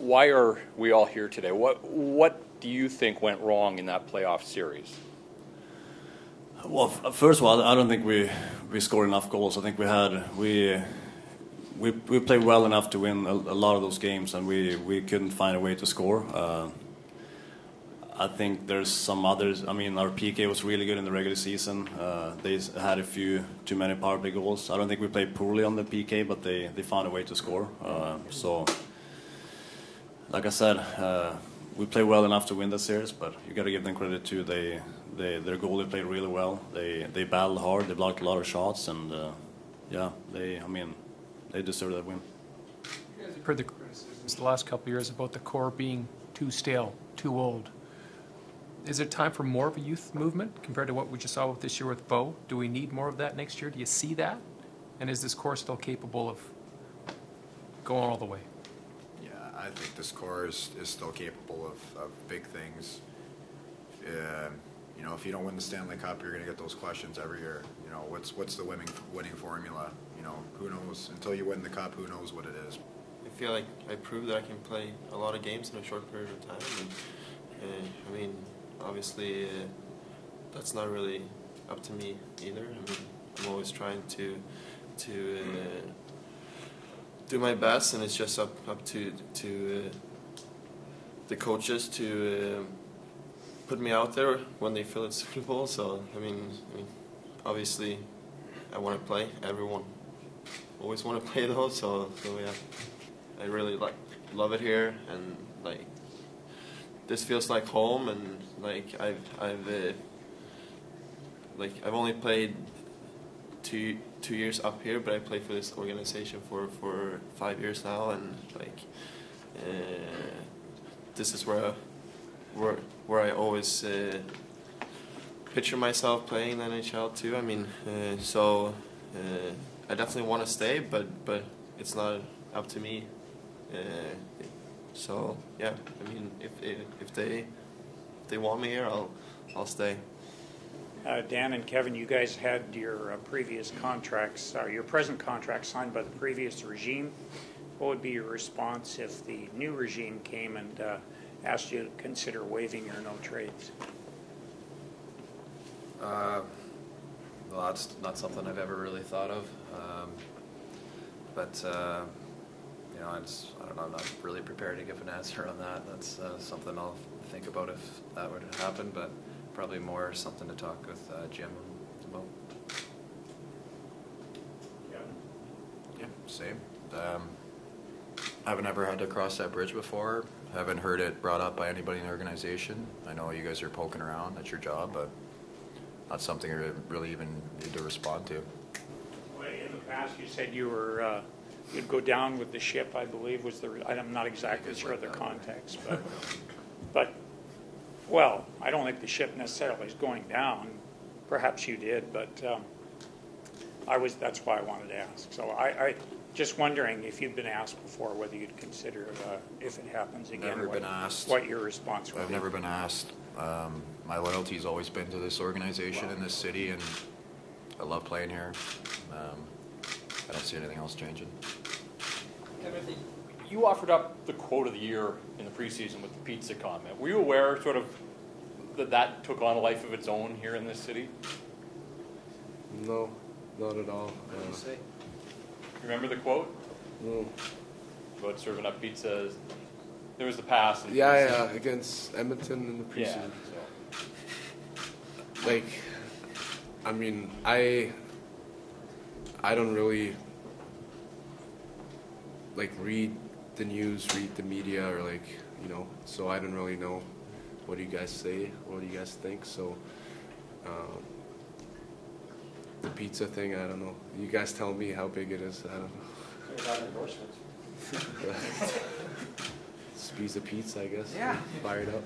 why are we all here today? What do you think went wrong in that playoff series? Well, first of all, I don't think we scored enough goals. I think we played well enough to win a lot of those games, and we couldn't find a way to score. I think there's some others. I mean, our PK was really good in the regular season. They had a few too many power play goals. I don't think we played poorly on the PK, but they found a way to score. So, like I said, we played well enough to win the series, but you got to give them credit too. Their goalie played really well. They battled hard. They blocked a lot of shots, and yeah, they deserve that win. You guys have heard the criticisms the last couple of years about the core being too stale, too old. Is it time for more of a youth movement compared to what we just saw with this year with Bo? Do we need more of that next year? Do you see that? And is this core still capable of going all the way? Yeah, I think this core is still capable of big things. You know, if you don't win the Stanley Cup, you're going to get those questions every year. You know, what's the winning formula? You know, who knows? Until you win the Cup, who knows what it is? I feel like I proved that I can play a lot of games in a short period of time. And, I mean, obviously, that's not really up to me either. I mean, I'm always trying to do my best, and it's just up to the coaches to put me out there when they feel it's suitable. So I mean, obviously, I want to play. Everyone always want to play though. So yeah, I really love it here, and this feels like home, and I've only played two years up here, but I played for this organization for 5 years now, and this is where I always picture myself playing the NHL too. I mean, I definitely want to stay, but it's not up to me. So yeah, I mean, if they want me here, I'll stay. Dan and Kevin, you guys had your previous contracts, your present contract signed by the previous regime. What would be your response if the new regime came and asked you to consider waiving your no trades? Well, that's not something I've ever really thought of. But you know, I don't know. I'm not really prepared to give an answer on that. That's something I'll think about if that were to happen. But probably more something to talk with Jim about. Yeah, same. Haven't ever had to cross that bridge before. Haven't heard it brought up by anybody in the organization. I know you guys are poking around. That's your job, but not something you really even need to respond to. Well, in the past, you said you were you'd go down with the ship. I believe was I'm not exactly sure of the context, but well, I don't think the ship necessarily is going down. Perhaps you did, but that's why I wanted to ask. So I just wondering if you've been asked before whether you'd consider if it happens again. Never been asked. What your response would be. I've never been asked. My loyalty's always been to this organization and this city, and I love playing here. I don't see anything else changing. Kevin, you offered up the quote of the year in the preseason with the pizza comment. Were you aware sort of that took on a life of its own here in this city? No, not at all. What did you say? Remember the quote? No. About serving up pizzas. There was the pass. Yeah, against Edmonton in the preseason. Yeah, so. Like, I mean, I don't really read the news, read the media, or so I don't really know what do you guys say, what do you guys think. So the pizza thing, I don't know. You guys tell me how big it is. I don't know. About endorsements. It's a piece of pizza, I guess. Yeah. Fire it up.